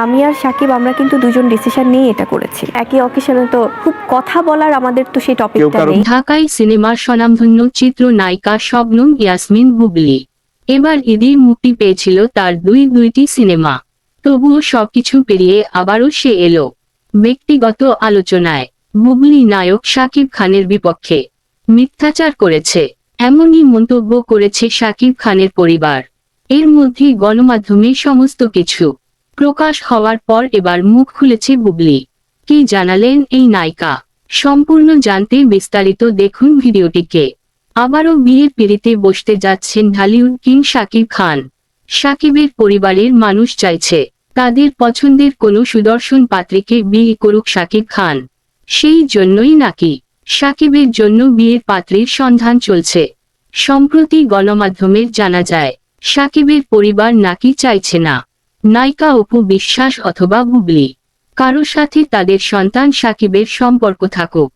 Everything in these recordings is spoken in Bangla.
আমি আর সাকিব আমরা কিন্তু দুজন ডিসিশন নিয়ে এটা করেছি। একই অকেশনে তো খুব কথা বলার আমাদের তো সেই টপিকটা নেই। ঢাকায় সিনেমার স্বনামধন্য চিত্রনায়িকা শবনম ইয়াসমিন বুবলি এবার ঈদে মুক্তি পেয়েছিল তার দুইটি সিনেমা। তবুও সবকিছু পেরিয়ে আবারও সে এলো ব্যক্তিগত আলোচনায়। বুবলি নায়ক শাকিব খানের বিপক্ষে মিথ্যাচার করেছে এমনই মন্তব্য করেছে শাকিব খানের পরিবার। এর মধ্যে গণমাধ্যমে সমস্ত কিছু প্রকাশ হওয়ার পর এবার মুখ খুলেছে বুবলি। কি জানালেন এই নায়িকা? সম্পূর্ণ জানতে বিস্তারিত দেখুন ভিডিওটিকে। আবারও বিয়ের পিঁড়িতে বসতে যাচ্ছেন ঢালিউড কিং শাকিব খান। শাকিবের পরিবারের মানুষ চাইছে তাদের পছন্দের কোনো সুদর্শন পাত্রীকে বিয়ে করুক শাকিব খান। সেই জন্যই নাকি শাকিবের জন্য বিয়ের পাত্রীর সন্ধান চলছে। সম্প্রতি গণমাধ্যমে জানা যায় শাকিবের পরিবার নাকি চাইছে না নায়িকা অপু বিশ্বাস অথবা বুবলি কারো সাথে তাদের সন্তান শাকিবের সম্পর্ক থাকুক।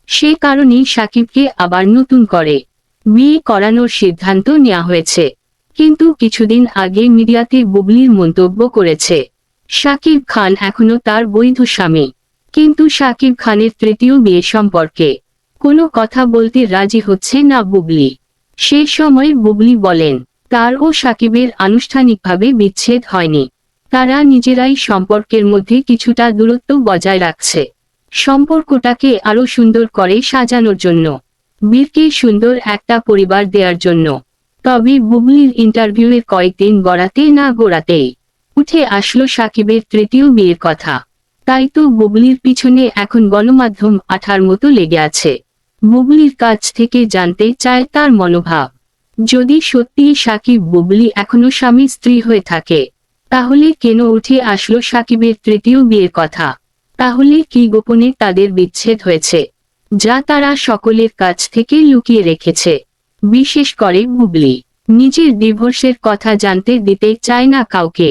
সে কারণেই শাকিবকে আবার নতুন করে বিয়ে করানোর সিদ্ধান্ত নেওয়া হয়েছে। কিন্তু কিছুদিন আগে মিডিয়াতে বুবলির মন্তব্য করেছে শাকিব খান এখনো তার বৈধ স্বামী, কিন্তু শাকিব খানের তৃতীয় বিয়ে সম্পর্কে কোনো কথা বলতে রাজি হচ্ছে না বুবলি। সে সময় বুবলি বলেন তার ও শাকিবের আনুষ্ঠানিকভাবে বিচ্ছেদ হয়নি, তারা নিজেরাই সম্পর্কের মধ্যে কিছুটা দূরত্ব বজায় রাখছে সম্পর্কটাকে আরো সুন্দর করে সাজানোর জন্য, বীরকে সুন্দর একটা পরিবার দেওয়ার জন্য। তবে বুবলির ইন্টারভিউয়ের কয়েকদিন গড়াতে না গড়াতেই উঠে আসলো শাকিবের তৃতীয় বিয়ের কথা। তাই তো বুবলির পিছনে এখন গণমাধ্যম আঠার মতো লেগে আছে। বুবলির কাছ থেকে জানতে চায় তার মনোভাব। যদি সত্যিই শাকিব বুবলি এখনো স্বামী স্ত্রী হয়ে থাকে তাহলে কেন উঠে আসলো শাকিবের তৃতীয় বিয়ের কথা? তাহলে কি গোপনে তাদের বিচ্ছেদ হয়েছে যা তারা সকলের কাছ থেকে লুকিয়ে রেখেছে? বিশেষ করে বুবলি নিজের ডিভোর্সের কথা জানতে দিতে চায় না কাউকে।